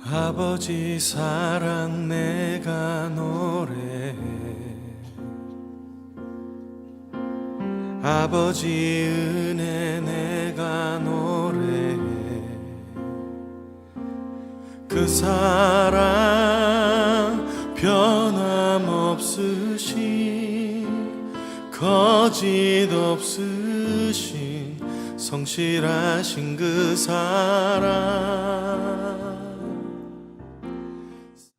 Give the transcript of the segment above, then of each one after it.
아버지 사랑 내가 노래해, 아버지 은혜 내가 노래해. 그 사랑 변함없으신, 거짓 없으신, 성실하신 그 사랑.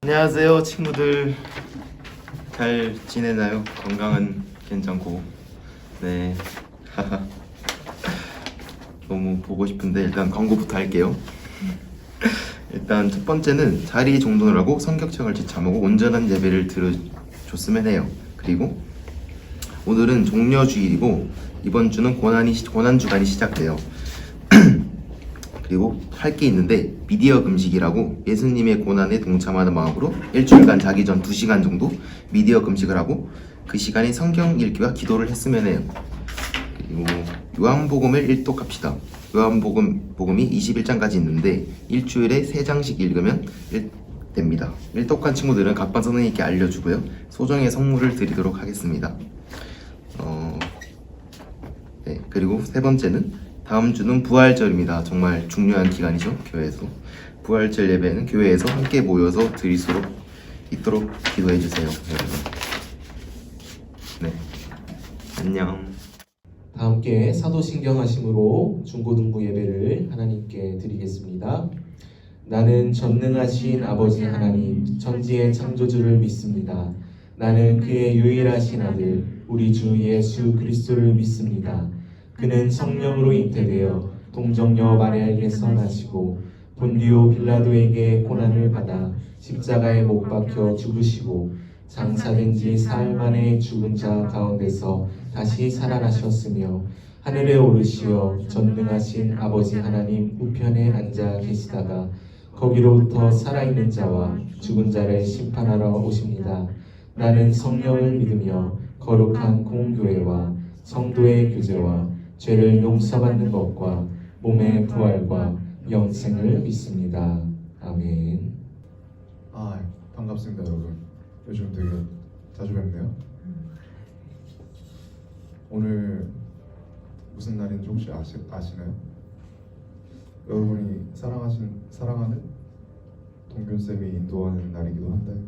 안녕하세요 친구들, 잘 지내나요? 건강은 괜찮고. 네. 너무 보고 싶은데 일단 광고부터 할게요. 일단 첫 번째는 자리 정돈을 하고 성격책을 제참하고 온전한 예배를 들어줬으면 해요. 그리고 오늘은 종려주일이고 이번 주는 고난주간이 시작돼요. 그리고 할 게 있는데 미디어 금식이라고 예수님의 고난에 동참하는 마음으로 일주일간 자기 전 2시간 정도 미디어 금식을 하고 그 시간에 성경 읽기와 기도를 했으면 해요. 그리고 요한복음을 일독합시다. 요한복음이 21장까지 있는데 일주일에 3장씩 읽으면 됩니다. 일독한 친구들은 각반 선생님께 알려주고요. 소정의 선물을 드리도록 하겠습니다. 네, 그리고 세 번째는 다음 주는 부활절입니다. 정말 중요한 기간이죠. 교회에서 부활절 예배는 교회에서 함께 모여서 드릴 수 있도록 기도해 주세요, 여러분. 네, 안녕. 다 함께 사도신경 하심으로 중고등부 예배를 하나님께 드리겠습니다. 나는 전능하신 아버지 하나님 천지의 창조주를 믿습니다. 나는 그의 유일하신 아들 우리 주 예수 그리스도를 믿습니다. 그는 성령으로 잉태되어 동정녀 마리아에게서 나시고 본디오 빌라도에게 고난을 받아 십자가에 못 박혀 죽으시고 장사된 지 사흘 만에 죽은 자 가운데서 다시 살아나셨으며 하늘에 오르시어 전능하신 아버지 하나님 우편에 앉아 계시다가 거기로부터 살아있는 자와 죽은 자를 심판하러 오십니다. 나는 성령을 믿으며 거룩한 공교회와 성도의 교제와 죄를 용서받는 것과 몸의 부활과 영생을 믿습니다. 아멘. 반갑습니다 여러분. 요즘 되게 자주 뵙네요. 오늘 무슨 날인지 혹시 아시나요? 여러분이 사랑하는 동균쌤이 인도하는 날이기도 한데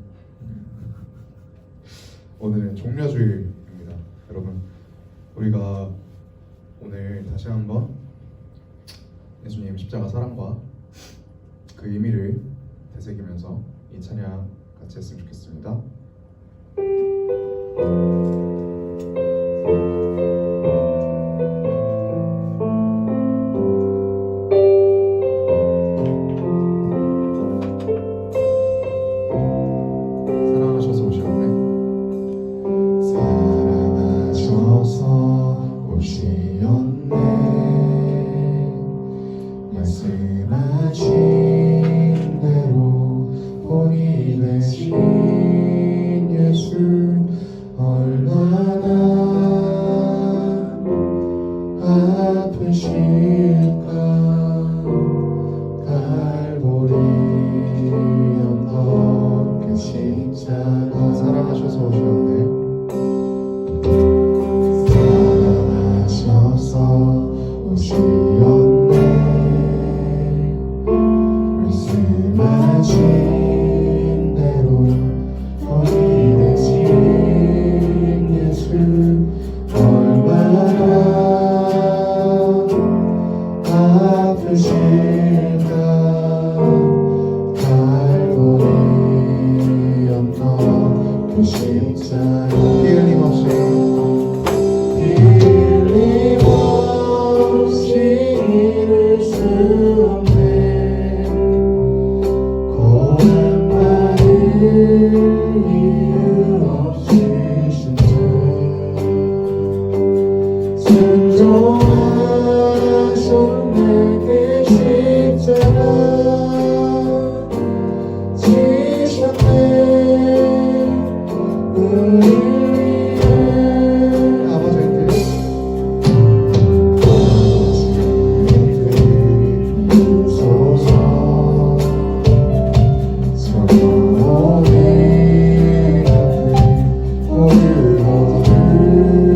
오늘은 종려주일입니다. 여러분, 우리가 오늘 다시 한번 예수님 십자가 사랑과 그 의미를 되새기면서 이 찬양 같이 했으면 좋겠습니다. 사랑하셔서 오셨네. 사랑하셔서 오시었네. 말씀하신 대로 본이 되신 예수 얼마나 아프실까. 갈보리 언덕 그 십자가 사랑하셔서 오셨네. 사랑하셔서 오시었네.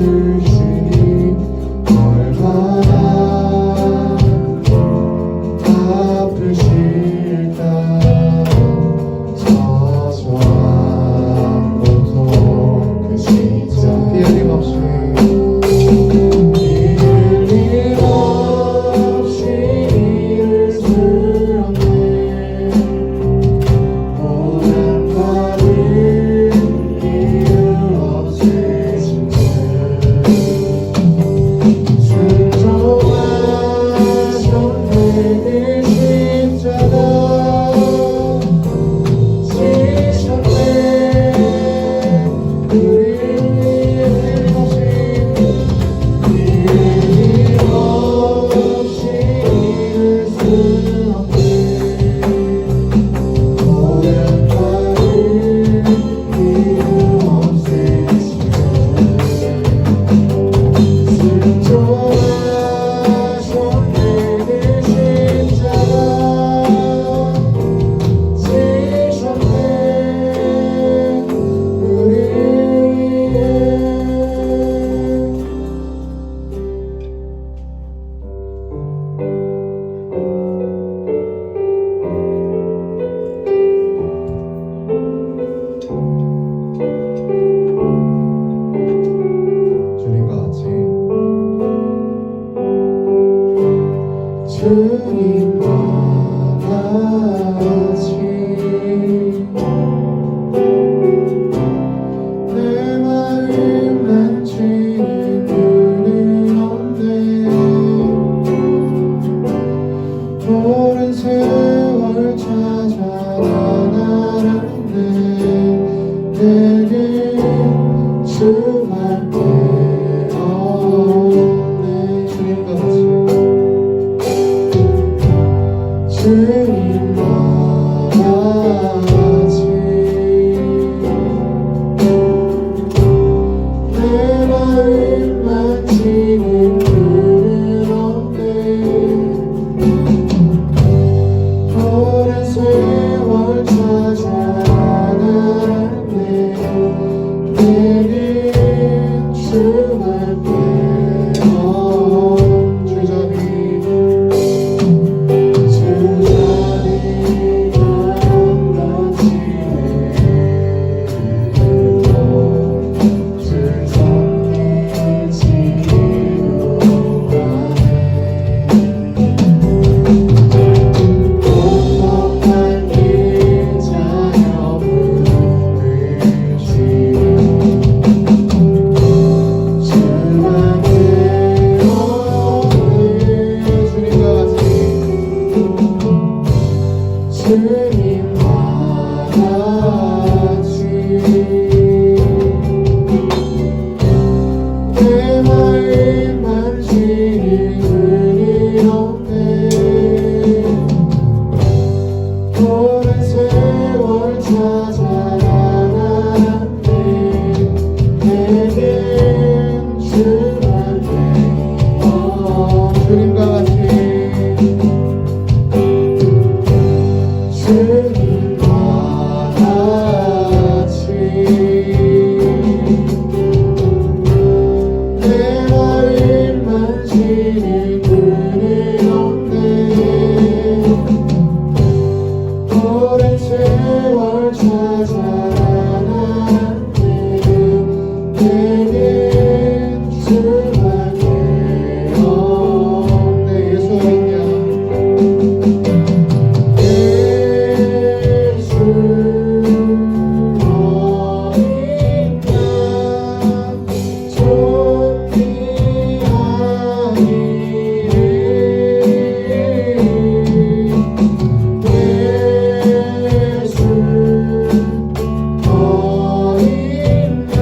불러주시니 얼마나 아프실까 저조한 고통 그 십자가 피 흘림 없이 이를 수 없네 고난받을 이유 없으신 주 순종하셨네 그 십자가 지셨네 우리를 위해 없이 이름 없이 이룰 수 없네 고난받을 이유 없으신 주 순종하셨네 그 십자가 지셨네 우리를 위해 주님과 같이 주님과 같이 내 마음 만지는 그는 없네 오랜 세월 찾아 나날았네 내게 수밖에 없네 주님과 같이 주님과 같이 내 마음 만지는 그는 없네 오랜 세월 찾아 나날았네 내게 수밖에 주자비 강같이 내리고 주 손길 지루하네 넉넉한 길 자녀 부르시니 주밖에 없네 주님과 같이 주님과 같이 내 마음 만지는 그는 없네 오랜 세월 찾아 나날았네 내겐 주밖에 주님과 같이 주님과 같이 내 마음 만지는 그는 없네 오랜 세월 찾아 나날았네 내겐 수밖에 없네 예수 어딨냐 예수 어딨냐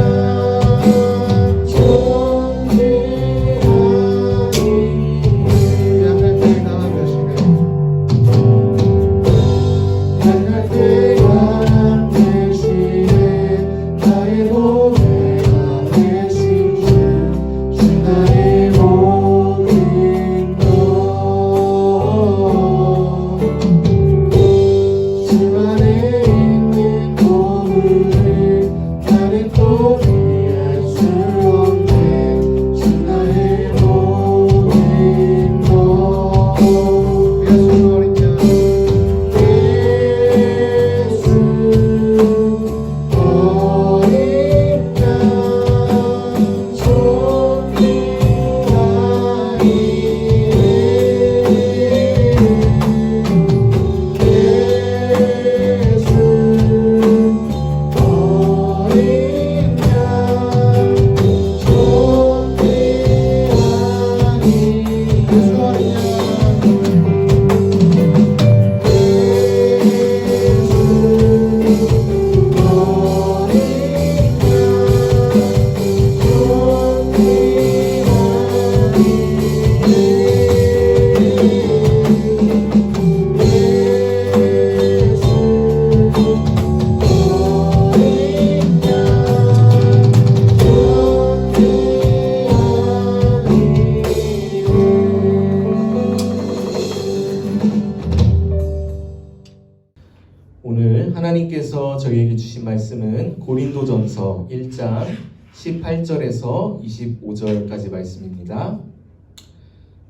주신 말씀은 고린도전서 1장 18절에서 25절까지 말씀입니다.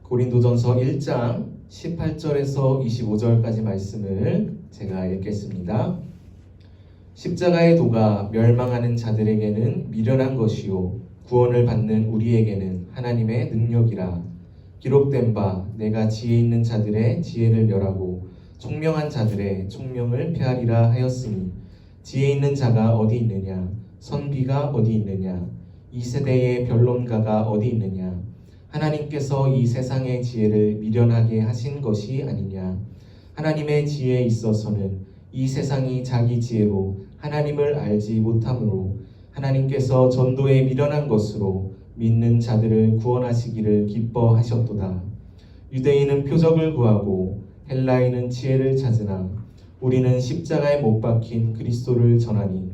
고린도전서 1장 18절에서 25절까지 말씀을 제가 읽겠습니다. 십자가의 도가 멸망하는 자들에게는 미련한 것이요 구원을 받는 우리에게는 하나님의 능력이라. 기록된 바 내가 지혜 있는 자들의 지혜를 멸하고 총명한 자들의 총명을 폐하리라 하였으니 지혜 있는 자가 어디 있느냐 선비가 어디 있느냐 이 세대의 변론가가 어디 있느냐 하나님께서 이 세상의 지혜를 미련하게 하신 것이 아니냐. 하나님의 지혜에 있어서는 이 세상이 자기 지혜로 하나님을 알지 못하므로 하나님께서 전도에 미련한 것으로 믿는 자들을 구원하시기를 기뻐하셨도다. 유대인은 표적을 구하고 헬라인은 지혜를 찾으나 우리는 십자가에 못 박힌 그리스도를 전하니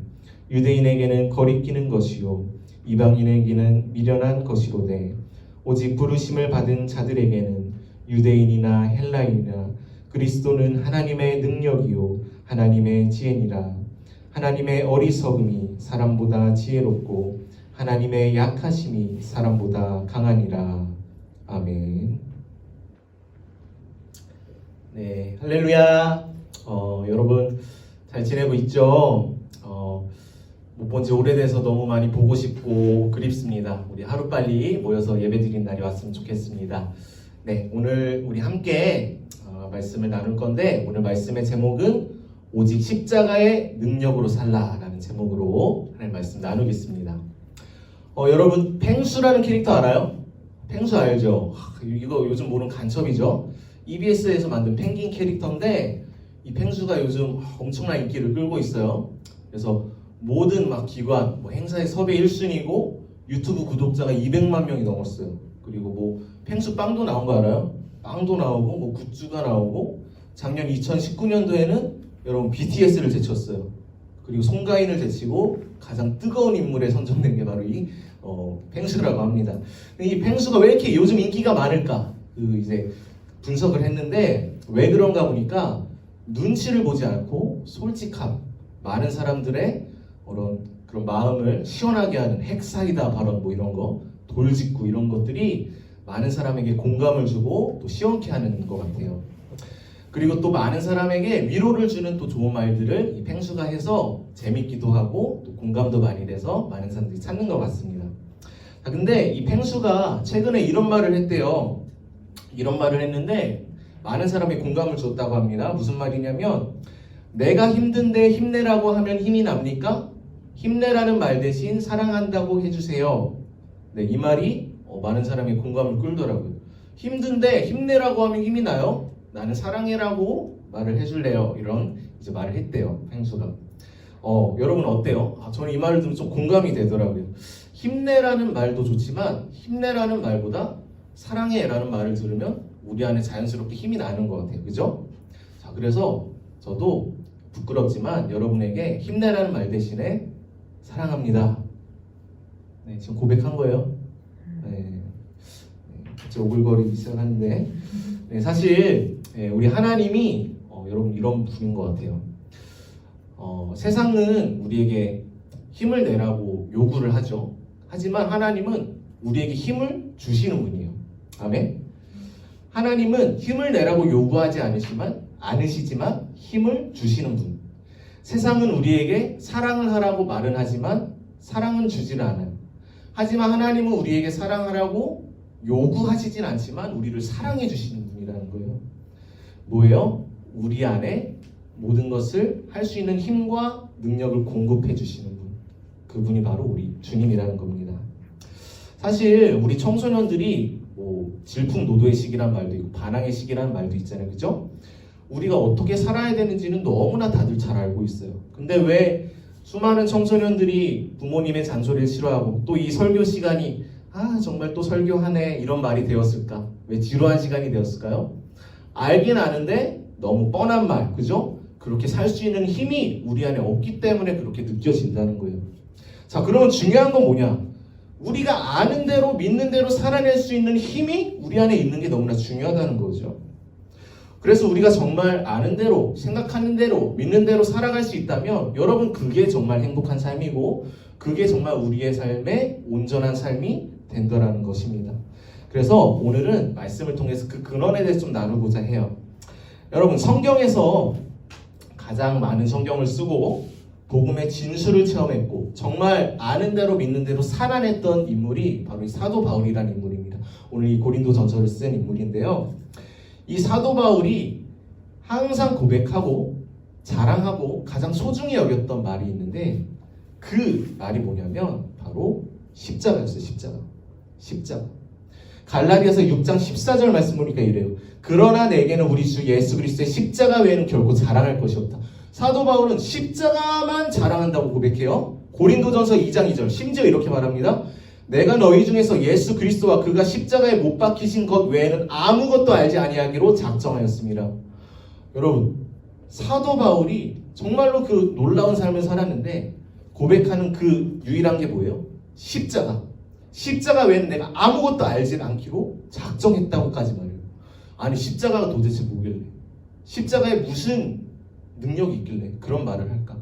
유대인에게는 거리끼는 것이요 이방인에게는 미련한 것이로되 오직 부르심을 받은 자들에게는 유대인이나 헬라인이나 그리스도는 하나님의 능력이요 하나님의 지혜니라. 하나님의 어리석음이 사람보다 지혜롭고 하나님의 약하심이 사람보다 강하니라. 아멘. 네, 할렐루야. 여러분 잘 지내고 있죠? 못 본 지 오래돼서 너무 많이 보고 싶고 그립습니다. 우리 하루빨리 모여서 예배드리는 날이 왔으면 좋겠습니다. 네, 오늘 우리 함께 말씀을 나눌 건데 오늘 말씀의 제목은 오직 십자가의 능력으로 살라라는 제목으로 하나님 말씀 나누겠습니다. 여러분 펭수라는 캐릭터 알아요? 펭수 알죠? 이거 요즘 모르는 간첩이죠? EBS에서 만든 펭귄 캐릭터인데 이 펭수가 요즘 엄청난 인기를 끌고 있어요. 그래서 모든 막 기관, 행사의 섭외 1순위고 유튜브 구독자가 200만 명이 넘었어요. 그리고 뭐 펭수 빵도 나온 거 알아요? 빵도 나오고 뭐 굿즈가 나오고 작년 2019년도에는 여러분 BTS를 제쳤어요. 그리고 송가인을 제치고 가장 뜨거운 인물에 선정된 게 바로 이 펭수라고 합니다. 이 펭수가 왜 이렇게 요즘 인기가 많을까? 이제 분석을 했는데 왜 그런가 보니까 눈치를 보지 않고 솔직함, 많은 사람들의 그런 마음을 시원하게 하는 핵사이다 발언 뭐 이런 거, 돌직구 이런 것들이 많은 사람에게 공감을 주고 또 시원케 하는 것 같아요. 그리고 또 많은 사람에게 위로를 주는 또 좋은 말들을 이 펭수가 해서 재밌기도 하고 또 공감도 많이 돼서 많은 사람들이 찾는 것 같습니다. 자, 근데 이 펭수가 최근에 이런 말을 했대요. 이런 말을 했는데 많은 사람이 공감을 줬다고 합니다. 무슨 말이냐면 내가 힘든데 힘내라고 하면 힘이 납니까? 힘내라는 말 대신 사랑한다고 해주세요. 네, 이 말이 많은 사람이 공감을 끌더라고요. 힘든데 힘내라고 하면 힘이 나요? 나는 사랑해라고 말을 해줄래요. 이런 이제 말을 했대요. 펭수가. 여러분 어때요? 저는 이 말을 들으면 좀 공감이 되더라고요. 힘내라는 말도 좋지만 힘내라는 말보다 사랑해라는 말을 들으면 우리 안에 자연스럽게 힘이 나는 것 같아요. 그죠? 자, 그래서 저도 부끄럽지만 여러분에게 힘내라는 말 대신에 사랑합니다. 네, 지금 고백한 거예요. 네, 같이 오글거리기 시작하는데 네, 사실 우리 하나님이 여러분 이런 분인 것 같아요. 세상은 우리에게 힘을 내라고 요구를 하죠. 하지만 하나님은 우리에게 힘을 주시는 분이에요. 아멘. 하나님은 힘을 내라고 요구하지 않으시지만 힘을 주시는 분. 세상은 우리에게 사랑을 하라고 말은 하지만 사랑은 주지는 않아요. 하지만 하나님은 우리에게 사랑하라고 요구하시진 않지만 우리를 사랑해 주시는 분이라는 거예요. 뭐예요? 우리 안에 모든 것을 할 수 있는 힘과 능력을 공급해 주시는 분. 그분이 바로 우리 주님이라는 겁니다. 사실 우리 청소년들이 질풍노도의 시기란 말도 있고 반항의 시기라는 말도 있잖아요. 그죠? 우리가 어떻게 살아야 되는지는 너무나 다들 잘 알고 있어요. 근데 왜 수많은 청소년들이 부모님의 잔소리를 싫어하고 또 이 설교 시간이 정말 또 설교하네 이런 말이 되었을까? 왜 지루한 시간이 되었을까요? 알긴 아는데 너무 뻔한 말, 그죠? 그렇게 살 수 있는 힘이 우리 안에 없기 때문에 그렇게 느껴진다는 거예요. 자, 그러면 중요한 건 뭐냐? 우리가 아는 대로 믿는 대로 살아낼 수 있는 힘이 우리 안에 있는 게 너무나 중요하다는 거죠. 그래서 우리가 정말 아는 대로, 생각하는 대로, 믿는 대로 살아갈 수 있다면 여러분 그게 정말 행복한 삶이고 그게 정말 우리의 삶의 온전한 삶이 된다라는 것입니다. 그래서 오늘은 말씀을 통해서 그 근원에 대해서 좀 나누고자 해요. 여러분 성경에서 가장 많은 성경을 쓰고 복음의 진수를 체험했고 정말 아는 대로 믿는 대로 살아냈던 인물이 바로 이 사도 바울이라는 인물입니다. 오늘 이 고린도 전서를 쓴 인물인데요. 이 사도 바울이 항상 고백하고 자랑하고 가장 소중히 여겼던 말이 있는데 그 말이 뭐냐면 바로 십자가였어요. 십자가. 갈라디아서 6장 14절 말씀 보니까 이래요. 그러나 내게는 우리 주 예수 그리스도의 십자가 외에는 결코 자랑할 것이 없다. 사도 바울은 십자가만 자랑한다고 고백해요. 고린도전서 2장 2절 심지어 이렇게 말합니다. 내가 너희 중에서 예수 그리스도와 그가 십자가에 못 박히신 것 외에는 아무것도 알지 아니하기로 작정하였습니다. 여러분 사도 바울이 정말로 그 놀라운 삶을 살았는데 고백하는 그 유일한 게 뭐예요? 십자가 외에는 내가 아무것도 알지 않기로 작정했다고까지 말해요. 아니 십자가가 도대체 뭐길래? 십자가에 무슨 능력이 있길래 그런 말을 할까?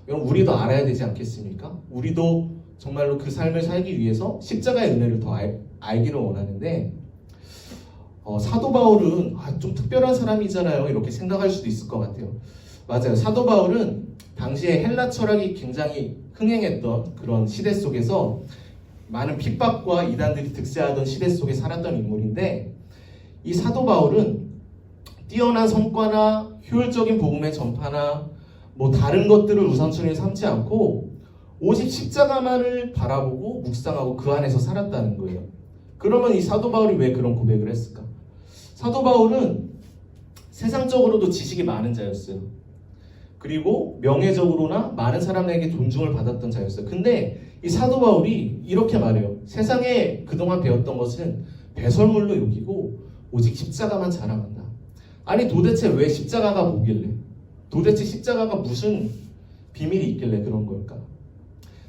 여러분 우리도 알아야 되지 않겠습니까? 우리도 정말로 그 삶을 살기 위해서 십자가의 은혜를 더 알기를 원하는데 사도 바울은 좀 특별한 사람이잖아요 이렇게 생각할 수도 있을 것 같아요. 맞아요. 사도 바울은 당시에 헬라 철학이 굉장히 흥행했던 그런 시대 속에서 많은 핍박과 이단들이 득세하던 시대 속에 살았던 인물인데 이 사도 바울은 뛰어난 성과나 효율적인 복음의 전파나 뭐 다른 것들을 우선순위에 삼지 않고 오직 십자가만을 바라보고 묵상하고 그 안에서 살았다는 거예요. 그러면 이 사도 바울이 왜 그런 고백을 했을까? 사도 바울은 세상적으로도 지식이 많은 자였어요. 그리고 명예적으로나 많은 사람에게 존중을 받았던 자였어요. 근데 이 사도 바울이 이렇게 말해요. 세상에 그동안 배웠던 것은 배설물로 여기고 오직 십자가만 자랑한다. 아니 도대체 왜 십자가가 뭐길래? 도대체 십자가가 무슨 비밀이 있길래 그런 걸까?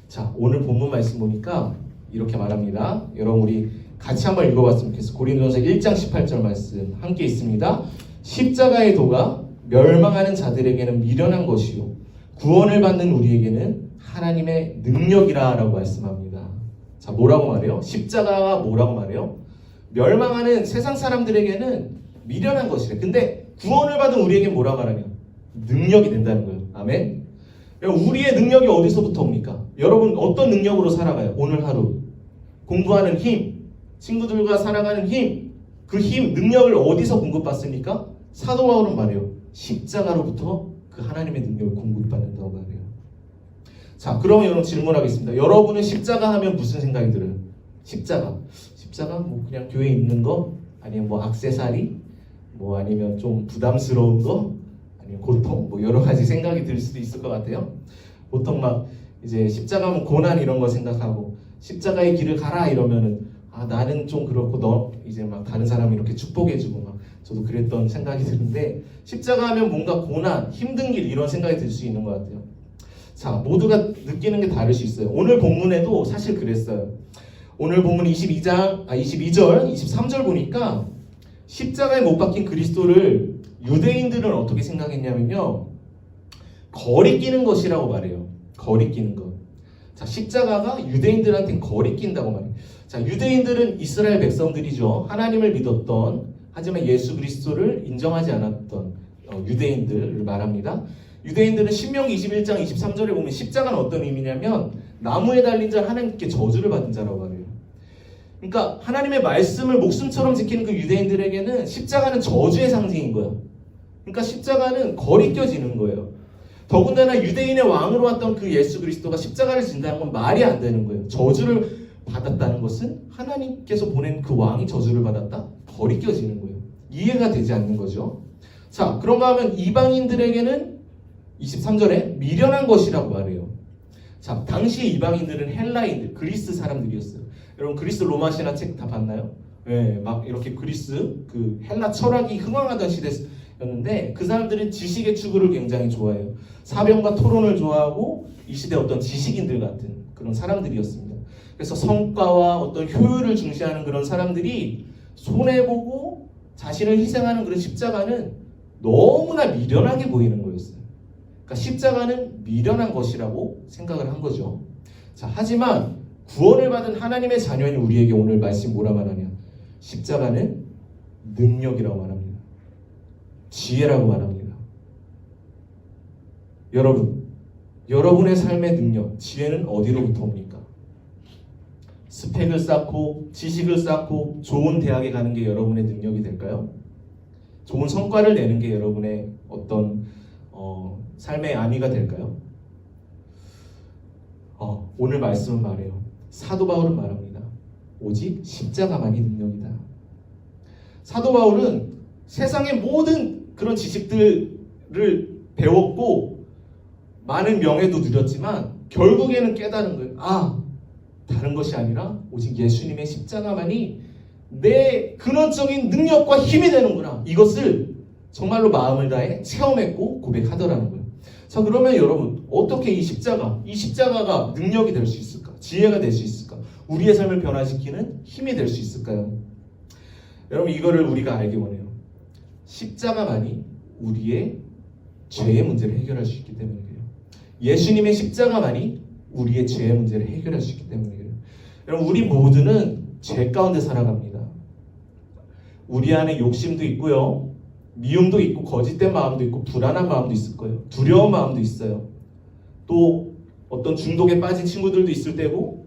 자, 오늘 본문 말씀 보니까 이렇게 말합니다. 여러분 우리 같이 한번 읽어봤으면 좋겠어요. 고린도전서 1장 18절 말씀 함께 있습니다. 십자가의 도가 멸망하는 자들에게는 미련한 것이요 구원을 받는 우리에게는 하나님의 능력이라 라고 말씀합니다. 자, 뭐라고 말해요? 십자가가 뭐라고 말해요? 멸망하는 세상 사람들에게는 미련한 것이래. 근데 구원을 받은 우리에게 뭐라고 말하냐? 능력이 된다는 거예요. 아멘. 우리의 능력이 어디서부터 옵니까? 여러분 어떤 능력으로 살아가요? 오늘 하루 공부하는 힘, 친구들과 살아가는 힘, 그 힘, 능력을 어디서 공급받습니까? 사도 바울은 말해요. 십자가로부터 그 하나님의 능력을 공급받는다고 말해요. 자, 그러면 여러분 질문하겠습니다. 여러분은 십자가 하면 무슨 생각이 들어요? 십자가 뭐 그냥 교회에 있는 거? 아니면 뭐 액세서리? 뭐 아니면 좀 부담스러운 거? 아니면 고통? 뭐 여러 가지 생각이 들 수도 있을 것 같아요. 보통 막 이제 십자가면 고난 이런 거 생각하고 십자가의 길을 가라 이러면은 나는 좀 그렇고 너 이제 막 다른 사람이 이렇게 축복해주고 막 저도 그랬던 생각이 드는데 십자가 하면 뭔가 고난, 힘든 길 이런 생각이 들 수 있는 것 같아요. 자, 모두가 느끼는 게 다를 수 있어요. 오늘 본문에도 사실 그랬어요. 오늘 본문 22절, 23절 보니까 십자가에 못 박힌 그리스도를 유대인들은 어떻게 생각했냐면요. 거리끼는 것이라고 말해요. 거리끼는 것. 자, 십자가가 유대인들한테는 거리낀다고 말해요. 자, 유대인들은 이스라엘 백성들이죠. 하나님을 믿었던 하지만 예수 그리스도를 인정하지 않았던 유대인들을 말합니다. 유대인들은 신명기 21장 23절에 보면 십자가는 어떤 의미냐면 나무에 달린 자 하나님께 저주를 받은 자라고 말해요. 그러니까 하나님의 말씀을 목숨처럼 지키는 그 유대인들에게는 십자가는 저주의 상징인 거예요. 그러니까 십자가는 거리껴지는 거예요. 더군다나 유대인의 왕으로 왔던 그 예수 그리스도가 십자가를 진다는 건 말이 안 되는 거예요. 저주를 받았다는 것은 하나님께서 보낸 그 왕이 저주를 받았다? 거리껴지는 거예요. 이해가 되지 않는 거죠. 자, 그런가 하면 이방인들에게는 23절에 미련한 것이라고 말해요. 자, 당시 이방인들은 헬라인들, 그리스 사람들이었어요. 여러분 그리스 로마 신화 책 다 봤나요? 네, 막 이렇게 그리스 그 헬라 철학이 흥왕하던 시대였는데 그 사람들은 지식의 추구를 굉장히 좋아해요. 사변과 토론을 좋아하고 이 시대 어떤 지식인들 같은 그런 사람들이었습니다. 그래서 성과와 어떤 효율을 중시하는 그런 사람들이 손해보고 자신을 희생하는 그런 십자가는 너무나 미련하게 보이는 거였어요. 그러니까 십자가는 미련한 것이라고 생각을 한 거죠. 자, 하지만 구원을 받은 하나님의 자녀인 우리에게 오늘 말씀 뭐라 말하냐? 십자가는 능력이라고 말합니다. 지혜라고 말합니다. 여러분, 여러분의 삶의 능력, 지혜는 어디로부터 옵니까? 스펙을 쌓고 지식을 쌓고 좋은 대학에 가는 게 여러분의 능력이 될까요? 좋은 성과를 내는 게 여러분의 어떤 삶의 안위가 될까요? 오늘 말씀은 말해요. 사도 바울은 말합니다. 오직 십자가만이 능력이다. 사도 바울은 세상의 모든 그런 지식들을 배웠고 많은 명예도 누렸지만 결국에는 깨달은 거예요. 다른 것이 아니라 오직 예수님의 십자가만이 내 근원적인 능력과 힘이 되는구나. 이것을 정말로 마음을 다해 체험했고 고백하더라는 거예요. 자, 그러면 여러분, 어떻게 이 십자가가 능력이 될 수 있을까? 지혜가 될 수 있을까? 우리의 삶을 변화시키는 힘이 될 수 있을까요? 여러분, 이거를 우리가 알기 원해요. 십자가만이 우리의 죄의 문제를 해결할 수 있기 때문에 그래요. 예수님의 십자가만이 우리의 죄의 문제를 해결할 수 있기 때문에 그래요. 여러분, 우리 모두는 죄 가운데 살아갑니다. 우리 안에 욕심도 있고요, 미움도 있고, 거짓된 마음도 있고, 불안한 마음도 있을 거예요. 두려운 마음도 있어요. 또 어떤 중독에 빠진 친구들도 있을 때고,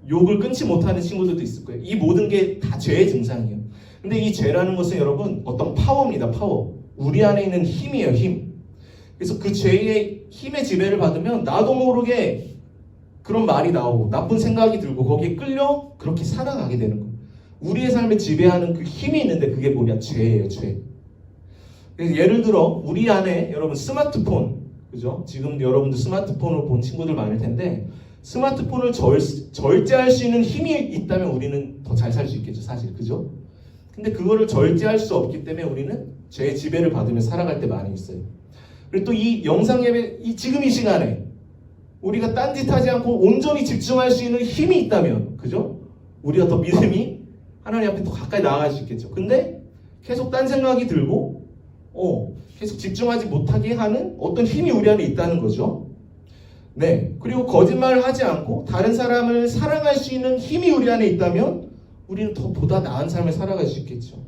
욕을 끊지 못하는 친구들도 있을 거예요. 이 모든 게 다 죄의 증상이에요. 근데 이 죄라는 것은 여러분 어떤 파워입니다. 파워. 우리 안에 있는 힘이에요. 힘. 그래서 그 죄의 힘의 지배를 받으면 나도 모르게 그런 말이 나오고 나쁜 생각이 들고 거기에 끌려 그렇게 살아가게 되는 거예요. 우리의 삶을 지배하는 그 힘이 있는데 그게 뭐냐? 죄예요. 죄. 그래서 예를 들어 우리 안에 여러분 스마트폰, 그죠? 지금 여러분들 스마트폰을 본 친구들 많을 텐데 스마트폰을 절제할 수 있는 힘이 있다면 우리는 더 잘 살 수 있겠죠, 사실. 그죠? 근데 그거를 절제할 수 없기 때문에 우리는 죄의 지배를 받으며 살아갈 때 많이 있어요. 그리고 또 이 영상 예배, 지금 이 시간에 우리가 딴짓하지 않고 온전히 집중할 수 있는 힘이 있다면, 그죠? 우리가 더 믿음이 하나님 앞에 더 가까이 나아갈 수 있겠죠. 근데 계속 딴 생각이 들고 계속 집중하지 못하게 하는 어떤 힘이 우리 안에 있다는 거죠. 네. 그리고 거짓말을 하지 않고 다른 사람을 사랑할 수 있는 힘이 우리 안에 있다면 우리는 더 보다 나은 삶을 살아갈 수 있겠죠.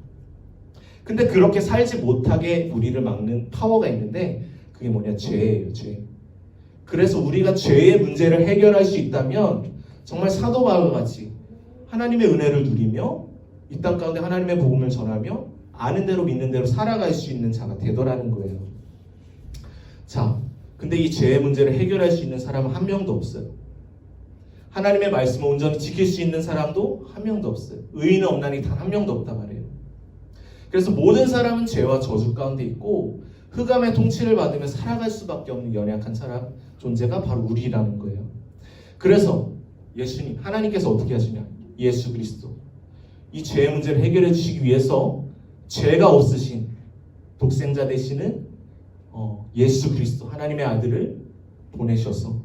근데 그렇게 살지 못하게 우리를 막는 파워가 있는데 그게 뭐냐? 죄예요. 죄. 그래서 우리가 죄의 문제를 해결할 수 있다면 정말 사도 바울과 같이 하나님의 은혜를 누리며 이 땅 가운데 하나님의 복음을 전하며 아는 대로 믿는 대로 살아갈 수 있는 자가 되더라는 거예요. 자, 근데 이 죄의 문제를 해결할 수 있는 사람은 한 명도 없어요. 하나님의 말씀을 온전히 지킬 수 있는 사람도 한 명도 없어요. 의인은 없나니 단 한 명도 없단 말이에요. 그래서 모든 사람은 죄와 저주 가운데 있고 흑암의 통치를 받으며 살아갈 수밖에 없는 연약한 사람 존재가 바로 우리라는 거예요. 그래서 예수님, 하나님께서 어떻게 하시냐? 예수 그리스도, 이 죄의 문제를 해결해 주시기 위해서 죄가 없으신 독생자 되시는 예수 그리스도, 하나님의 아들을 보내셔서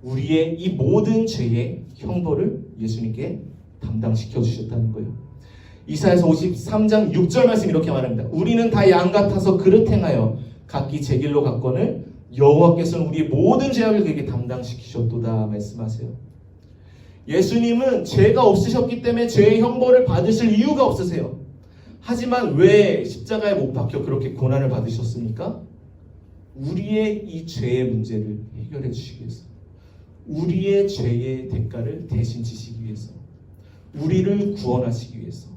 우리의 이 모든 죄의 형벌을 예수님께 담당시켜 주셨다는 거예요. 이사야서 53장 6절 말씀 이렇게 말합니다. 우리는 다 양 같아서 그릇 행하여 각기 제 길로 갔거늘 여호와께서는 우리의 모든 죄악을 그에게 담당시키셨도다 말씀하세요. 예수님은 죄가 없으셨기 때문에 죄의 형벌을 받으실 이유가 없으세요. 하지만 왜 십자가에 못 박혀 그렇게 고난을 받으셨습니까? 우리의 이 죄의 문제를 해결해 주시기 위해서, 우리의 죄의 대가를 대신 지시기 위해서, 우리를 구원하시기 위해서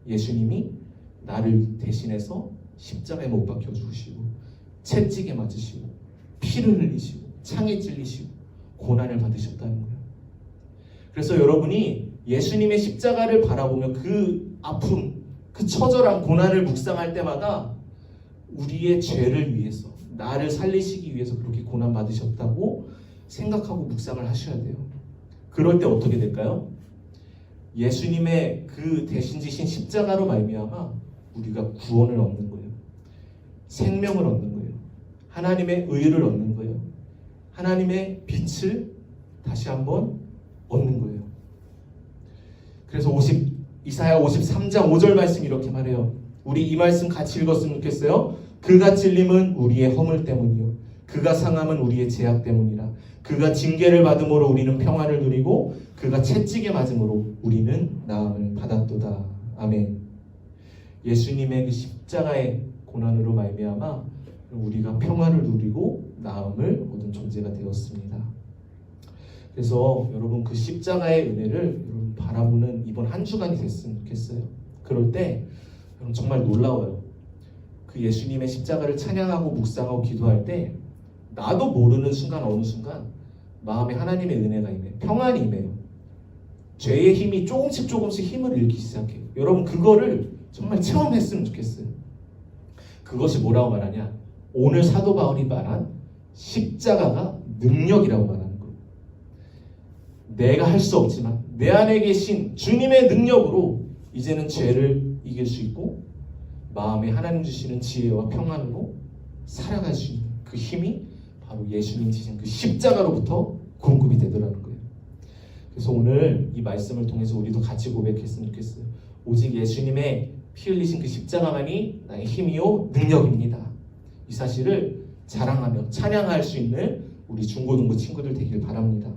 예수님이 나를 대신해서 십자가에 못 박혀 죽으시고 채찍에 맞으시고 피를 흘리시고 창에 찔리시고 고난을 받으셨다는 거예요. 그래서 여러분이 예수님의 십자가를 바라보며 그 아픔, 그 처절한 고난을 묵상할 때마다 우리의 죄를 위해서, 나를 살리시기 위해서 그렇게 고난 받으셨다고 생각하고 묵상을 하셔야 돼요. 그럴 때 어떻게 될까요? 예수님의 그 대신 지신 십자가로 말미암아 우리가 구원을 얻는 거예요. 생명을 얻는 거예요. 하나님의 의를 얻는 거예요. 하나님의 빛을 다시 한번 얻는 거예요. 그래서 이사야 53장 5절 말씀 이렇게 말해요. 우리 이 말씀 같이 읽었으면 좋겠어요. 그가 찔림은 우리의 허물 때문이요 그가 상함은 우리의 죄악 때문이라. 그가 징계를 받음으로 우리는 평안을 누리고 그가 채찍에 맞음으로 우리는 나음을 받았도다. 아멘. 예수님의 그 십자가의 고난으로 말미암아 우리가 평안을 누리고 나음을 얻은 존재가 되었습니다. 그래서 여러분 그 십자가의 은혜를 여러분 바라보는 이번 한 주간이 됐으면 좋겠어요. 그럴 때 여러분 정말 놀라워요. 그 예수님의 십자가를 찬양하고 묵상하고 기도할 때 나도 모르는 순간 어느 순간 마음에 하나님의 은혜가 임해요. 평안이 임해요. 죄의 힘이 조금씩 힘을 잃기 시작해요. 여러분 그거를 정말 체험했으면 좋겠어요. 그것이 뭐라고 말하냐? 오늘 사도 바울이 말한 십자가가 능력이라고 말하는 거예요. 내가 할 수 없지만 내 안에 계신 주님의 능력으로 이제는 죄를 이길 수 있고 마음에 하나님 주시는 지혜와 평안으로 살아갈 수 있는 그 힘이 바로 예수님 지신 그 십자가로부터 공급이 되더라는 거예요. 그래서 오늘 이 말씀을 통해서 우리도 같이 고백했으면 좋겠어요. 오직 예수님의 피 흘리신 그 십자가만이 나의 힘이요 능력입니다. 이 사실을 자랑하며 찬양할 수 있는 우리 중고등부 친구들 되길 바랍니다.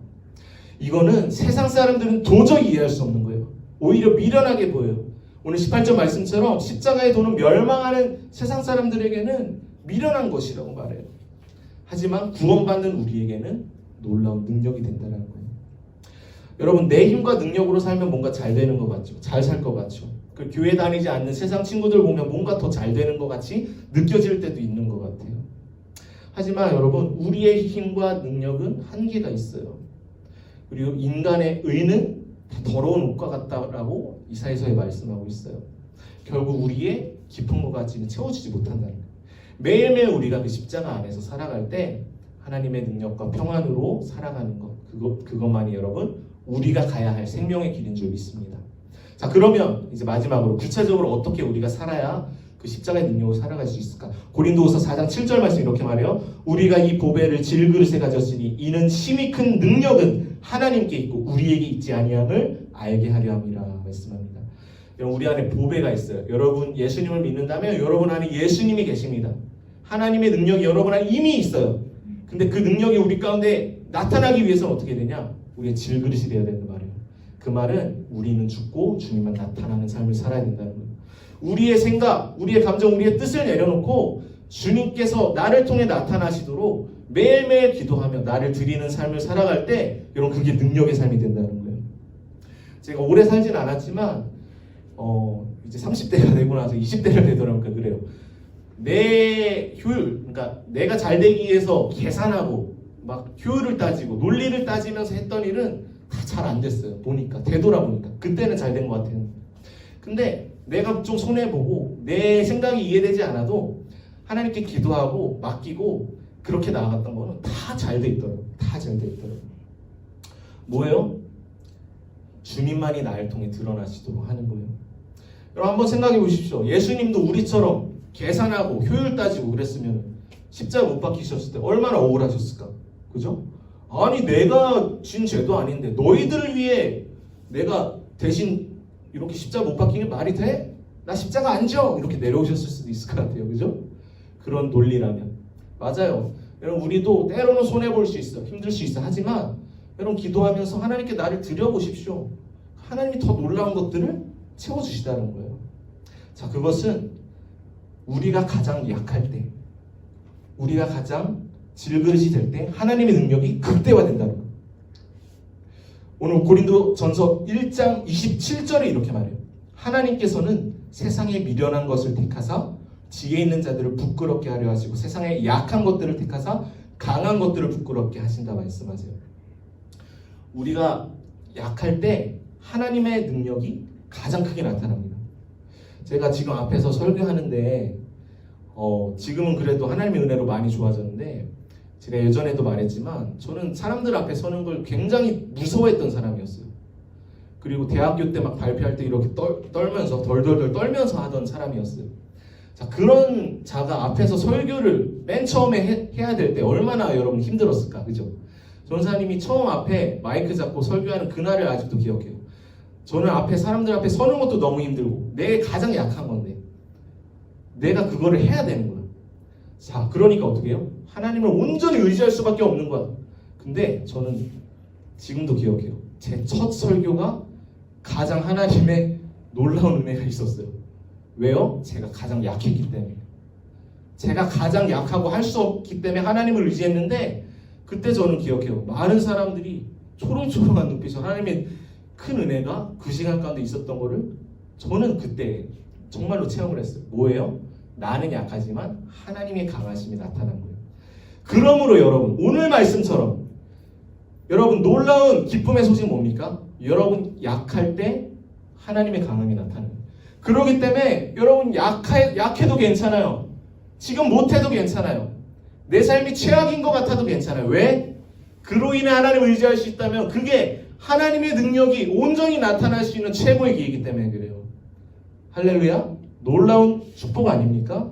이거는 세상 사람들은 도저히 이해할 수 없는 거예요. 오히려 미련하게 보여요. 오늘 18절 말씀처럼 십자가의 도는 멸망하는 세상 사람들에게는 미련한 것이라고 말해요. 하지만 구원받는 우리에게는 놀라운 능력이 된다는 거예요. 여러분 내 힘과 능력으로 살면 뭔가 잘 되는 것 같죠? 잘 살 것 같죠? 그 교회 다니지 않는 세상 친구들 보면 뭔가 더 잘 되는 것 같이 느껴질 때도 있는 것 같아요. 하지만 여러분 우리의 힘과 능력은 한계가 있어요. 그리고 인간의 의는 더러운 옷과 같다라고 이사야서에 말씀하고 있어요. 결국 우리의 깊은 것 가지는 채워주지 못한다는 거예요. 매일매일 우리가 그 십자가 안에서 살아갈 때 하나님의 능력과 평안으로 살아가는 것 그것만이 여러분 우리가 가야 할 생명의 길인 줄 믿습니다. 자 그러면 이제 마지막으로 구체적으로 어떻게 우리가 살아야 그 십자가의 능력으로 살아갈 수 있을까? 고린도후서 4장 7절 말씀 이렇게 말해요. 우리가 이 보배를 질그릇에 가졌으니 이는 심히 큰 능력은 하나님께 있고 우리에게 있지 아니함을 알게 하려 함이라 말씀합니다. 여러분 우리 안에 보배가 있어요. 여러분 예수님을 믿는다면 여러분 안에 예수님이 계십니다. 하나님의 능력이 여러분 안에 이미 있어요. 근데 그 능력이 우리 가운데 나타나기 위해서는 어떻게 되냐? 우리의 질그릇이 되어야 된단 말이에요. 그 말은 우리는 죽고 주님만 나타나는 삶을 살아야 된다는 거예요. 우리의 생각, 우리의 감정, 우리의 뜻을 내려놓고 주님께서 나를 통해 나타나시도록 매일매일 기도하며 나를 드리는 삶을 살아갈 때 여러분 그게 능력의 삶이 된다는 거예요. 제가 오래 살진 않았지만 이제 30대가 되고 나서 20대가 되더라고요. 그래요. 내 효율, 그러니까 내가 잘 되기 위해서 계산하고 막 효율을 따지고 논리를 따지면서 했던 일은 다 잘 안 됐어요. 보니까 되돌아보니까 그때는 잘 된 것 같아요. 근데 내가 좀 손해보고 내 생각이 이해되지 않아도 하나님께 기도하고 맡기고 그렇게 나아갔던 거는 다 잘 돼 있더라고요. 다 잘 돼 있더라고요. 뭐예요? 주님만이 나를 통해 드러나시도록 하는 거예요. 여러분 한번 생각해 보십시오. 예수님도 우리처럼 계산하고 효율 따지고 그랬으면 십자가 못 박히셨을 때 얼마나 억울하셨을까? 그죠? 아니 내가 진 죄도 아닌데 너희들을 위해 내가 대신 이렇게 십자가 못 박히는 게 말이 돼? 나 십자가 안 져! 이렇게 내려오셨을 수도 있을 것 같아요. 그죠? 그런 논리라면. 맞아요. 여러분 우리도 때로는 손해볼 수 있어. 힘들 수 있어. 하지만 여러분 기도하면서 하나님께 나를 드려보십시오. 하나님이 더 놀라운 것들을 채워주시다는 거예요. 자, 그것은 우리가 가장 약할 때, 우리가 가장 질그릇이 될 때 하나님의 능력이 극대화된다는 거예요. 오늘 고린도전서 1장 27절에 이렇게 말해요. 하나님께서는 세상에 미련한 것을 택하사 지혜 있는 자들을 부끄럽게 하려 하시고 세상에 약한 것들을 택하사 강한 것들을 부끄럽게 하신다 말씀하세요. 우리가 약할 때 하나님의 능력이 가장 크게 나타납니다. 제가 지금 앞에서 설교하는데 지금은 그래도 하나님의 은혜로 많이 좋아졌는데 제가 예전에도 말했지만 저는 사람들 앞에 서는 걸 굉장히 무서워했던 사람이었어요. 그리고 대학교 때 막 발표할 때 이렇게 떨면서 덜덜덜 떨면서 하던 사람이었어요. 자, 그런 자가 앞에서 설교를 맨 처음에 해야 될 때 얼마나 여러분 힘들었을까, 그죠? 전사님이 처음 앞에 마이크 잡고 설교하는 그날을 아직도 기억해요. 저는 앞에 사람들 앞에 서는 것도 너무 힘들고 내 가장 약한 건데 내가 그거를 해야 되는 거야. 자, 그러니까 어떻게 해요? 하나님을 온전히 의지할 수밖에 없는 거야. 근데 저는 지금도 기억해요. 제 첫 설교가 가장 하나님의 놀라운 은혜가 있었어요. 왜요? 제가 가장 약했기 때문에. 제가 가장 약하고 할 수 없기 때문에 하나님을 의지했는데, 그때 저는 기억해요. 많은 사람들이 초롱초롱한 눈빛으로 하나님의 큰 은혜가 그 시간 가운데 있었던 거를 저는 그때 정말로 체험을 했어요. 뭐예요? 나는 약하지만 하나님의 강하심이 나타난 거예요. 그러므로 여러분, 오늘 말씀처럼 여러분 놀라운 기쁨의 소식 뭡니까? 여러분 약할 때 하나님의 강함이 나타나는 거예요. 그렇기 때문에 여러분 약해도 괜찮아요. 지금 못해도 괜찮아요. 내 삶이 최악인 것 같아도 괜찮아요. 왜? 그로 인해 하나님을 의지할 수 있다면 그게 하나님의 능력이 온전히 나타날 수 있는 최고의 기회이기 때문에 그래요. 할렐루야. 놀라운 축복 아닙니까?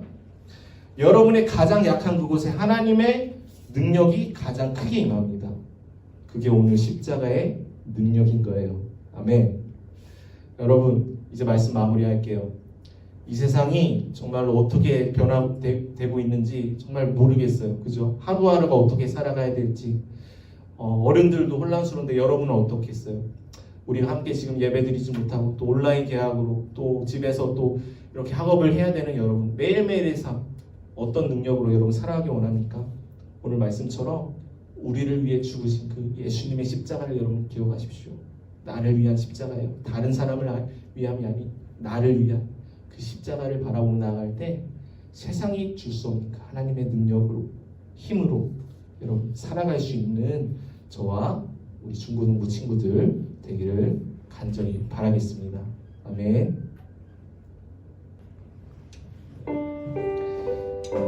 여러분의 가장 약한 그곳에 하나님의 능력이 가장 크게 임합니다. 그게 오늘 십자가의 능력인 거예요. 아멘. 여러분, 이제 말씀 마무리할게요. 이 세상이 정말로 어떻게 변화되고 있는지 정말 모르겠어요. 그죠? 하루하루가 어떻게 살아가야 될지. 어른들도 혼란스러운데 여러분은 어떻겠어요? 우리가 함께 지금 예배드리지 못하고 또 온라인 계약으로 또 집에서 또 이렇게 학업을 해야 되는 여러분, 매일매일의 삶 어떤 능력으로 여러분 살아가기 원합니까? 오늘 말씀처럼 우리를 위해 죽으신 그 예수님의 십자가를 여러분 기억하십시오. 나를 위한 십자가예요. 다른 사람을 위함이 아닌 나를 위한 그 십자가를 바라보고 나아갈 때 세상이 줄 수 없는 하나님의 능력으로, 힘으로 여러분 살아갈 수 있는 저와 우리 중고등부 친구들 되기를 간절히 바라겠습니다. 아멘.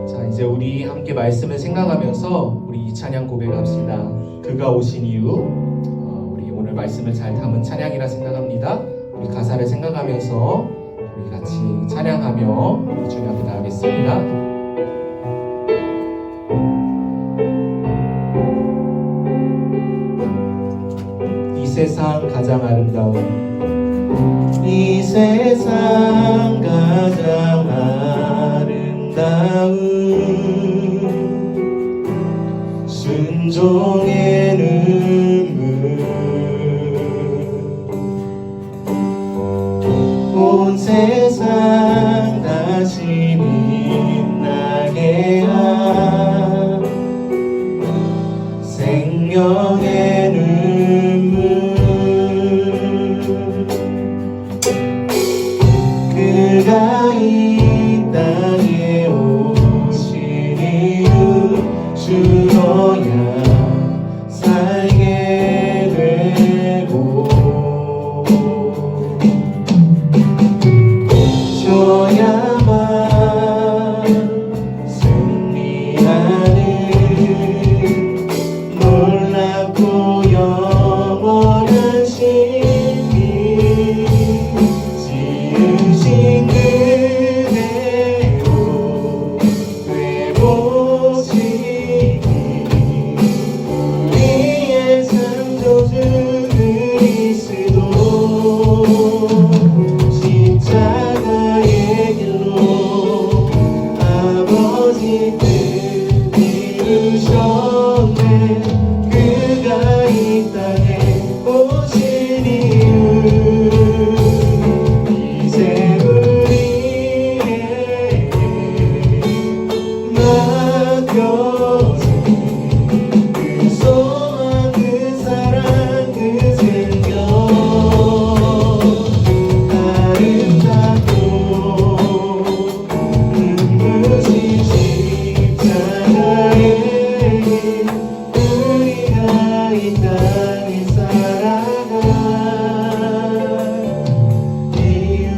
자, 이제 우리 함께 말씀을 생각하면서 우리 이 찬양 고백합시다. 그가 오신 이유. 우리 오늘 말씀을 잘 담은 찬양이라 생각합니다. 우리 가사를 생각하면서 우리 같이 찬양하며 우리 주님 앞에 나가겠습니다. 이 세상 가장 아름다운, 이 세상 가장 아름다운 순종의 눈물, 온 세상 다시 빛나게 한 생명의 눈물, 그가 이 땅에 오신 이유 주어야 살게 되고 줘야만 승리하는 놀랍고 영원한 신비 지으신 그대로 되보시기 우리의 창조주 그리스도 십자가의 길로 아버지 뜻 이루셨네. 그가 이 땅에 오신 이유 이제 우리에게 맡겨진 그 소망, 그 사랑, 그 생명 아름답고 눈부신 십자가의 우리가 이 땅에 살아갈 이유.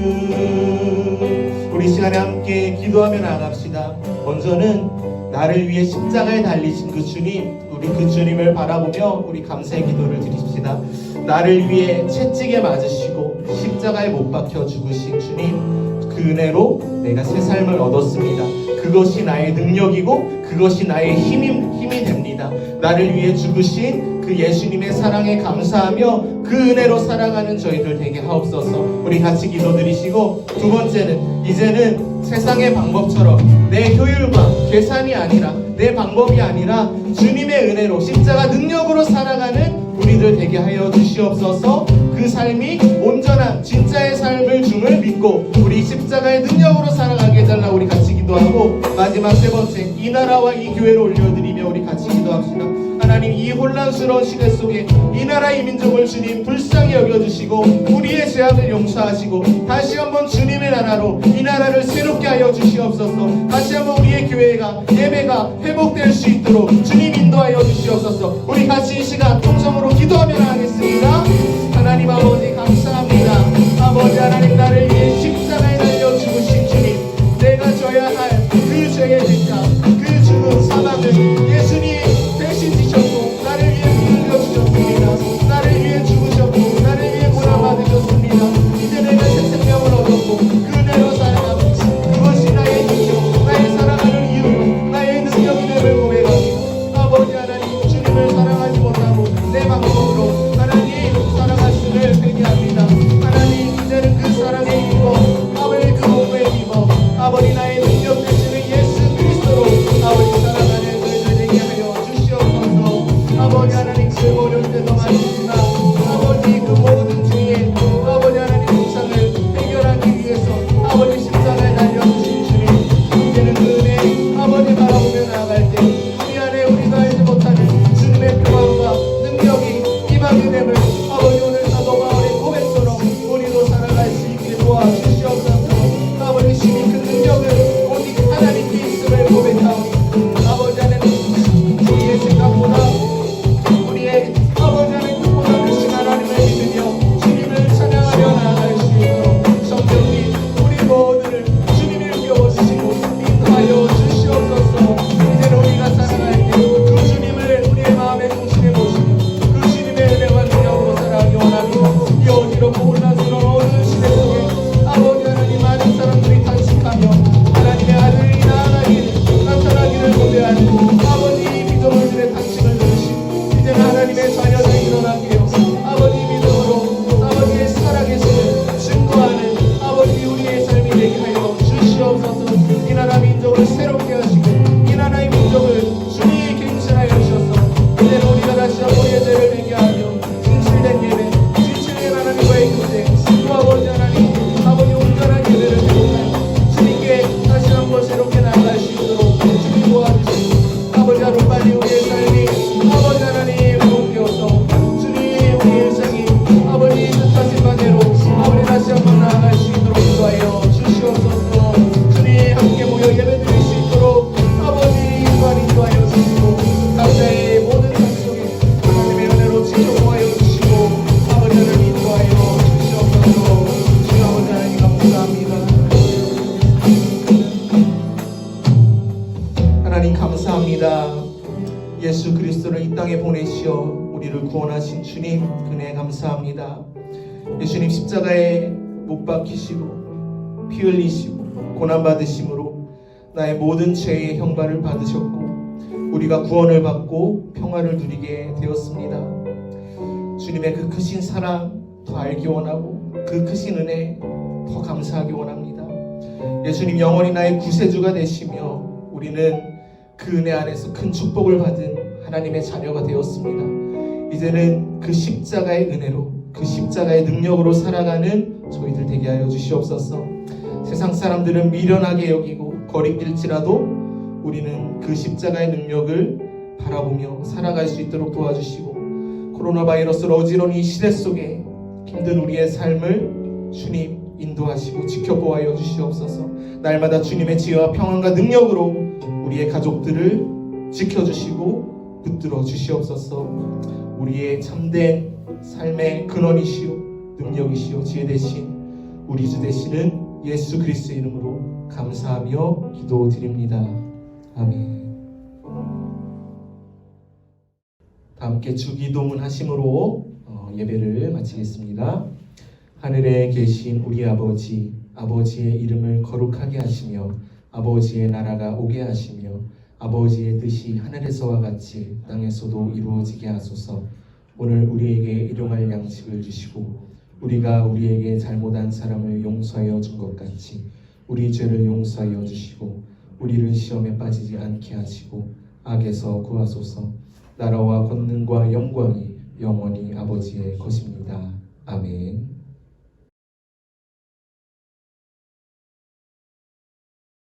우리 시간에 함께 기도하며 나갑시다. 먼저는 나를 위해 십자가에 달리신 그 주님, 우리 그 주님을 바라보며 우리 감사의 기도를 드립시다. 나를 위해 채찍에 맞으시고 십자가에 못 박혀 죽으신 주님, 그 은혜로 내가 새 삶을 얻었습니다. 그것이 나의 능력이고 그것이 나의 힘이 됩니다. 감사합니다. 나를 위해 죽으신 그 예수님의 사랑에 감사하며 그 은혜로 살아가는 저희들 되게 하옵소서. 우리 같이 기도드리시고, 두 번째는 이제는 세상의 방법처럼 내 효율과 계산이 아니라 내 방법이 아니라 주님의 은혜로 십자가 능력으로 살아가는 우리들 되게 하여 주시옵소서. 그 삶이 온전한 진짜의 삶을 줌을 믿고 우리 십자가의 능력으로 살아가게 해달라. 우리 같이 기도하고, 마지막 세 번째, 이 나라와 이 교회를 올려드리며 우리 같이 기도합시다. 하나님, 이 혼란스러운 시대 속에 이 나라 이 민족을 주님 불쌍히 여겨주시고 우리의 죄악을 용서하시고 다시 한번 주님의 나라로 이 나라를 새롭게 하여 주시옵소서. 다시 한번 우리의 교회가 예배가 회복될 수 있도록 주님 인도하여 주시옵소서. 우리 같이 이 시간 통성으로 기도하며 나가겠습니다. 하나님 아버지 감사합니다. 아버지 하나님, 나를 위해 십자가에 달려 죽으신 주님, 내가 져야 할 그 죄의 대가, 그 죽음 사망을 예수님 대신 지셨고 나를 위해 물려 주셨습니다. 나를 위해 죽으셨고 나를 위해 고난받으셨습니다. 이제 내가 새 생명을 얻었고 그 은혜로 살아가고 그것이 나의 능력, 나의 살아가는 이유, 나의 능력이 됨을 고백합니다. 아버지 하나님, 주님을 사랑하지 못하고 내 방법으로 하나님 살아갈 수를 회개합니다. 하나님, 이제는 그 사랑에 입어 아버지 그 몸에 입어 아버지 나의 능력 되시는 예수 그리스도로 아버지 살아가는 저희들 되게 하여 주시옵소서. 아버지 하나님, 그 어려울 때도 많습니다. 아버지 그 모든 중에 아버지 하나님 세상을 해결하기 위해서 아버지 십자가에 달려주신 주님, 이제는 그 은혜 아버지 바라보며 나아갈 때 우리 안에 우리가 알지 못하는 주님의 평안과 능력이 임하게 됨을 아버지 오늘 사도 바울의 고백처럼 우리도 살아갈 수 있게 도와주시옵소서. 아버지 심히 그 능력을 오직 하나님께 있음을 고백하오니 아버지 하나님, 우리의 생각보다 우리의 아버지 하나님 뜻보다 크신 하나님을 믿으며 주님을 찬양하며 나아갈 수 있도록 성령님 우리 모두를 주님이 깨워주시고 인도하여 주시옵소서. 이제는 우리가 살아갈 때 그 주님을 우리의 마음의 중심에 모시고 그 주님의 은혜와 능력으로 살아가기 원합니다. 이 어지럽고 혼란스러운 어느 시대 속에 아버지 하나님, 많은 사람들이 탄식하며 하나님의 아들이 나타나기를 고대하는 아버지 믿음을 탄식을 들으시고 이제는 하나님의 자녀들 일어나게 하여 아버지 믿음으로 아버지의 살아계심을 증거하는 아버지 우리의 삶이 되게 하여 주시옵소서. 이 나라 민족을 새롭게 하시고 이 나라의 민족을 주님이 갱신하여 주셔서 이제는 우리가 다시 한번 우리의 죄를 회개하며 진실된 예배, 진실된 하나님과의 교제, 또 아버지 하나님 아버지 온전한 예배를 회복하여 주님께 다시 한번 새롭게 나아갈 수 있도록 주님 도와주시고 아버지 하루빨리 우리의 삶이 아버지 하나님 회복되어서 주님 우리의 일상이 아버지 뜻하신 바대로 아버지 다시 한번 나아갈 수 있도록 인도하여 주시옵소서. 주님 함께 모여 예배드릴 수 있도록 아버지 인도하여 주시고 각자의 모든 삶 속에 하나님의 은혜로 지켜보아여 주시고 아버지 하나님 인도하여 주시옵소서. 주님 아버지 하나님 감사합니다. 하나님 감사합니다. 예수 그리스도를 이 땅에 보내시어 우리를 구원하신 주님 그네 감사합니다. 예수님 십자가에 못 박히시고 피 흘리시고 고난 받으심으로 나의 모든 죄의 형벌을 받으셨고 우리가 구원을 받고 평화를 누리게 되었습니다. 주님의 그 크신 사랑 더 알기 원하고 그 크신 은혜 더 감사하기 원합니다. 예수님 영원히 나의 구세주가 되시며 우리는 그 은혜 안에서 큰 축복을 받은 하나님의 자녀가 되었습니다. 이제는 그 십자가의 은혜로 그 십자가의 능력으로 살아가는 저희들 되게 하여 주시옵소서. 세상 사람들은 미련하게 여기고 거리낄지라도 우리는 그 십자가의 능력을 바라보며 살아갈 수 있도록 도와주시고 코로나 바이러스로 어지러운 이 시대 속에 힘든 우리의 삶을 주님 인도하시고 지켜보아여 주시옵소서. 날마다 주님의 지혜와 평안과 능력으로 우리의 가족들을 지켜주시고 붙들어 주시옵소서. 우리의 참된 삶의 근원이시오 능력이시오 지혜 되신 우리 주 되시는 예수 그리스도의 이름으로 감사하며 기도드립니다. 아멘. 다 함께 주기도문 하심으로 예배를 마치겠습니다. 하늘에 계신 우리 아버지, 아버지의 이름을 거룩하게 하시며 아버지의 나라가 오게 하시며 아버지의 뜻이 하늘에서와 같이 땅에서도 이루어지게 하소서. 오늘 우리에게 일용할 양식을 주시고 우리가 우리에게 잘못한 사람을 용서하여 준 것 같이 우리 죄를 용서하여 주시고 우리를 시험에 빠지지 않게 하시고 악에서 구하소서. 나라와 권능과 영광이 영원히 아버지의 것입니다. 아멘.